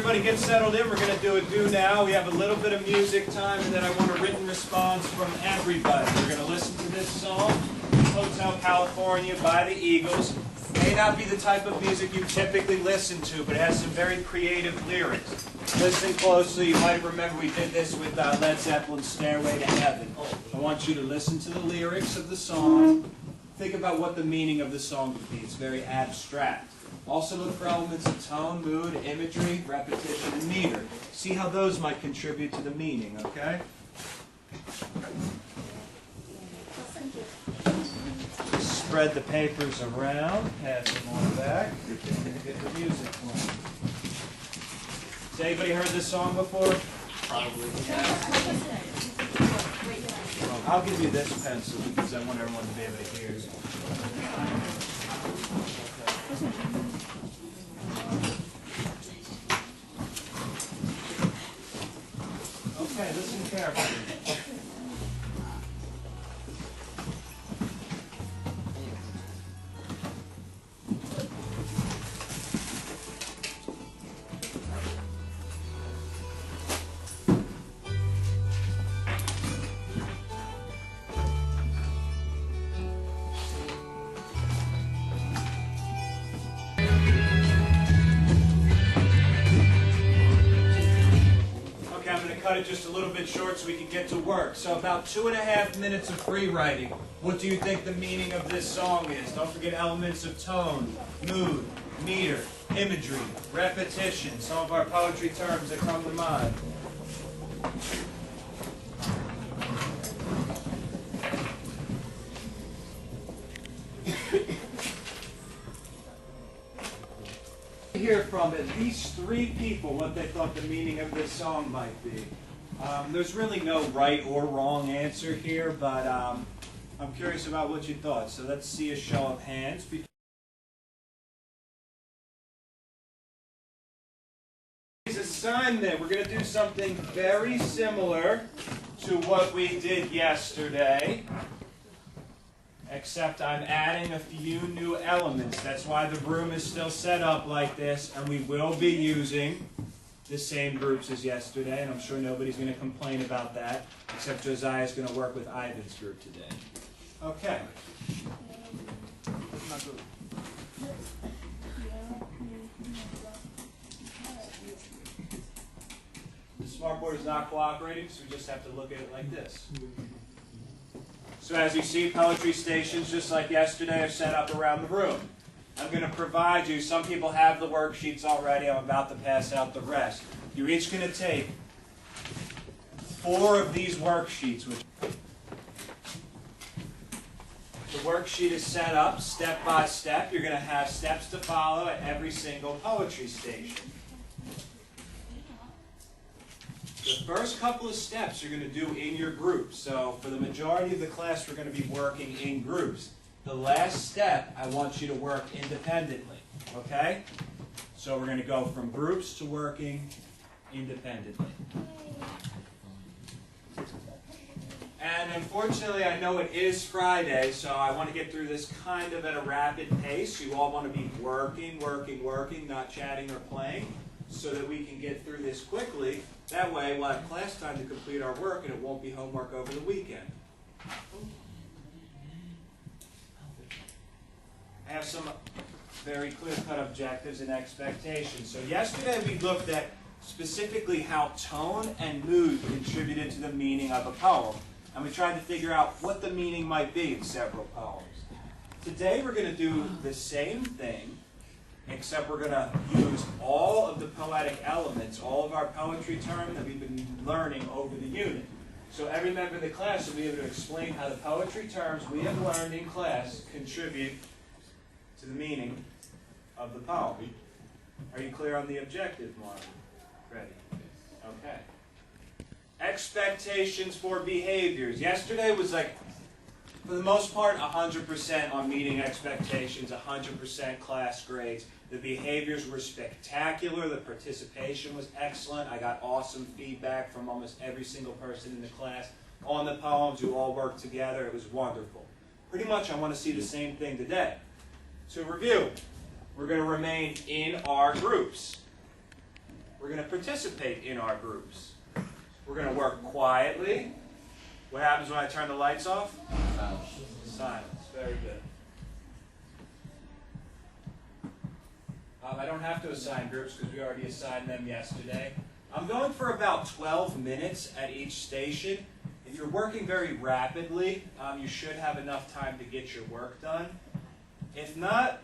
everybody get settled in, we're going to do a do now. We have a little bit of music time, and then I want a written response from everybody. We're going to listen to this song, Hotel California by the Eagles. May not be the type of music you typically listen to, but it has some very creative lyrics. Listen closely. You might remember we did this with Led Zeppelin's Stairway to Heaven. I want you to listen to the lyrics of the song. Think about what the meaning of the song would be. It's very abstract. Also look for elements of tone, mood, imagery, repetition, and meter. See how those might contribute to the meaning, okay? Spread the papers around, pass them on back, and get the music playing. Has anybody heard this song before? Probably. Well, I'll give you this pencil because I want everyone to be able to hear it. Okay, listen carefully. Cut it just a little bit short so we can get to work. So about 2.5 minutes of free writing. What do you think the meaning of this song is? Don't forget elements of tone, mood, meter, imagery, repetition, some of our poetry terms that come to mind. Hear from at least 3 people what they thought the meaning of this song might be. There's really no right or wrong answer here, but I'm curious about what you thought. So let's see a show of hands. Today's assignment, we're going to do something very similar to what we did yesterday. Except I'm adding a few new elements. That's why the room is still set up like this, and we will be using the same groups as yesterday, and I'm sure nobody's going to complain about that, except Josiah's going to work with Ivan's group today. Okay. The smartboard is not cooperating, so we just have to look at it like this. So as you see, poetry stations, just like yesterday, are set up around the room. I'm going to provide you, some people have the worksheets already, I'm about to pass out the rest. You're each going to take 4 of these worksheets. The worksheet is set up step by step. You're going to have steps to follow at every single poetry station. The first couple of steps you're going to do in your groups. So for the majority of the class, we're going to be working in groups. The last step, I want you to work independently. Okay? So we're going to go from groups to working independently. And unfortunately, I know it is Friday, so I want to get through this kind of at a rapid pace. You all want to be working, not chatting or playing, so that we can get through this quickly. That way, we'll have class time to complete our work, and it won't be homework over the weekend. I have some very clear-cut objectives and expectations. So yesterday we looked at specifically how tone and mood contributed to the meaning of a poem. And we tried to figure out what the meaning might be in several poems. Today we're going to do the same thing, except we're going to use all of the poetic elements, all of our poetry terms that we've been learning over the unit. So every member of the class will be able to explain how the poetry terms we have learned in class contribute to the meaning of the poem. Are you clear on the objective, Mark? Ready? Okay. Expectations for behaviors. Yesterday was like, for the most part, 100% on meeting expectations, 100% class grades. The behaviors were spectacular. The participation was excellent. I got awesome feedback from almost every single person in the class on the poems who all worked together. It was wonderful. Pretty much I want to see the same thing today. To review, we're going to remain in our groups. we're going to participate in our groups. We're going to work quietly. What happens when I turn the lights off? Silence. Very good. I don't have to assign groups because we already assigned them yesterday. I'm going for about 12 minutes at each station. If you're working very rapidly, you should have enough time to get your work done. If not,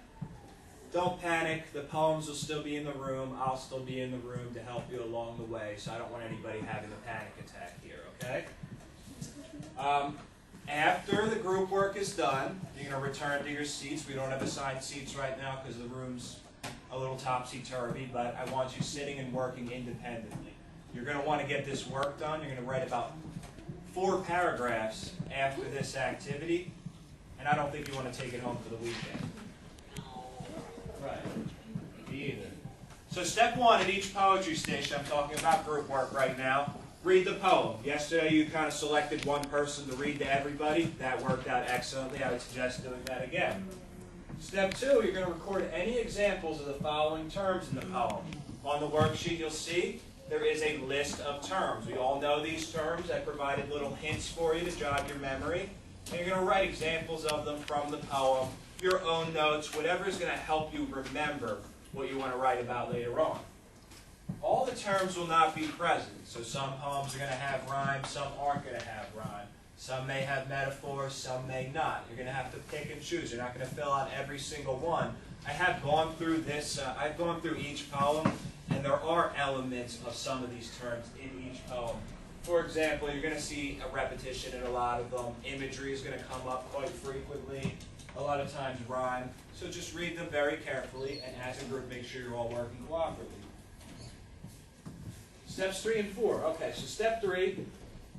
don't panic. The poems will still be in the room. I'll still be in the room to help you along the way, so I don't want anybody having a panic attack here, okay? After the group work is done, you're going to return to your seats. We don't have assigned seats right now because the room's a little topsy-turvy, but I want you sitting and working independently. You're going to want to get this work done. You're going to write about 4 paragraphs after this activity, and I don't think you want to take it home for the weekend. Right. Me either. So step 1 at each poetry station, I'm talking about group work right now, read the poem. Yesterday you kind of selected one person to read to everybody. That worked out excellently. I would suggest doing that again. Step 2, you're going to record any examples of the following terms in the poem. On the worksheet you'll see there is a list of terms. We all know these terms. I provided little hints for you to jog your memory. And you're going to write examples of them from the poem, your own notes, whatever is going to help you remember what you want to write about later on. All the terms will not be present. So some poems are going to have rhyme, some aren't going to have rhyme. Some may have metaphors, some may not. You're going to have to pick and choose. You're not going to fill out every single one. I have gone through this. I've gone through each poem, and there are elements of some of these terms in each poem. For example, you're going to see a repetition in a lot of them. Imagery is going to come up quite frequently. A lot of times rhyme. So just read them very carefully, and as a group, make sure you're all working cooperatively. Steps 3 and 4. Okay, so step 3.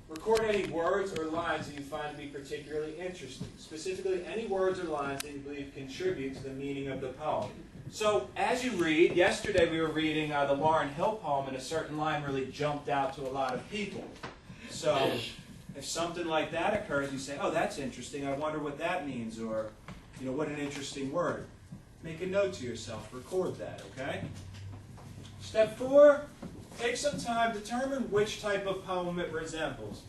Record any words or lines that you find to be particularly interesting. Specifically, any words or lines that you believe contribute to the meaning of the poem. So, as you read, yesterday we were reading the Lauren Hill poem, and a certain line really jumped out to a lot of people. So, if something like that occurs, you say, oh, that's interesting, I wonder what that means, or, you know, what an interesting word. Make a note to yourself, record that, okay? Step 4. Take some time, determine which type of poem it resembles.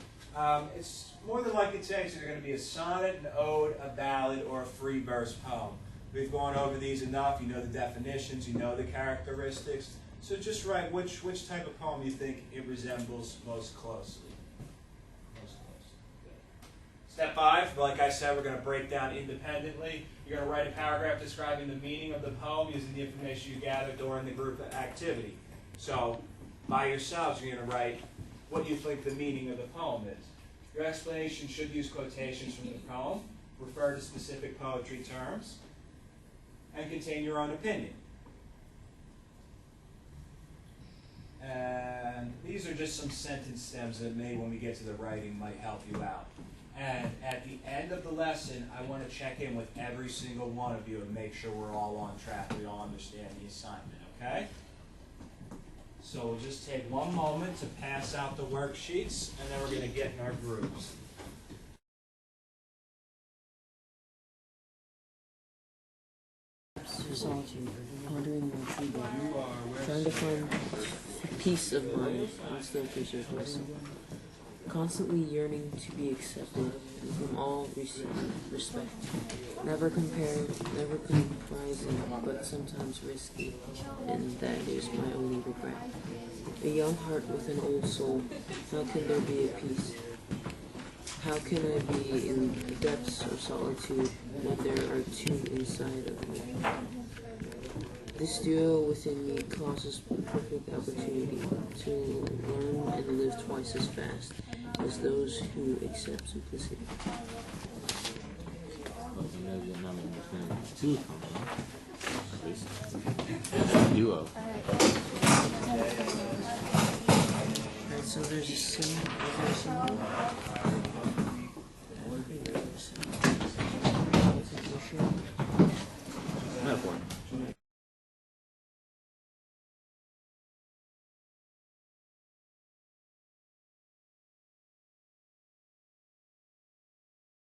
It's more than likely today it's either going to be a sonnet, an ode, a ballad, or a free verse poem. We've gone over these enough. You know the definitions, you know the characteristics. So just write which type of poem you think it resembles most closely. Step 5, like I said, we're going to break down independently. You're going to write a paragraph describing the meaning of the poem using the information you gathered during the group activity. So, by yourselves, you're going to write what you think the meaning of the poem is. Your explanation should use quotations from the poem, refer to specific poetry terms, and contain your own opinion. And these are just some sentence stems that may, when we get to the writing, might help you out. And at the end of the lesson, I want to check in with every single one of you and make sure we're all on track, we all understand the assignment, okay? So we'll just take one moment to pass out the worksheets, and then we're going to get in our groups. Solitude, pondering my true God, trying to find peace of mind and still preserve myself, constantly yearning to be accepted and from all receive respect, never comparing, never comprising, but sometimes risky, and that is my only regret. A young heart with an old soul, how can there be a peace? How can I be in the depths of solitude when there are two inside of me? This duo within me causes perfect opportunity to learn and live twice as fast as those who accept simplicity. Duo. Alright, so there's a symbol.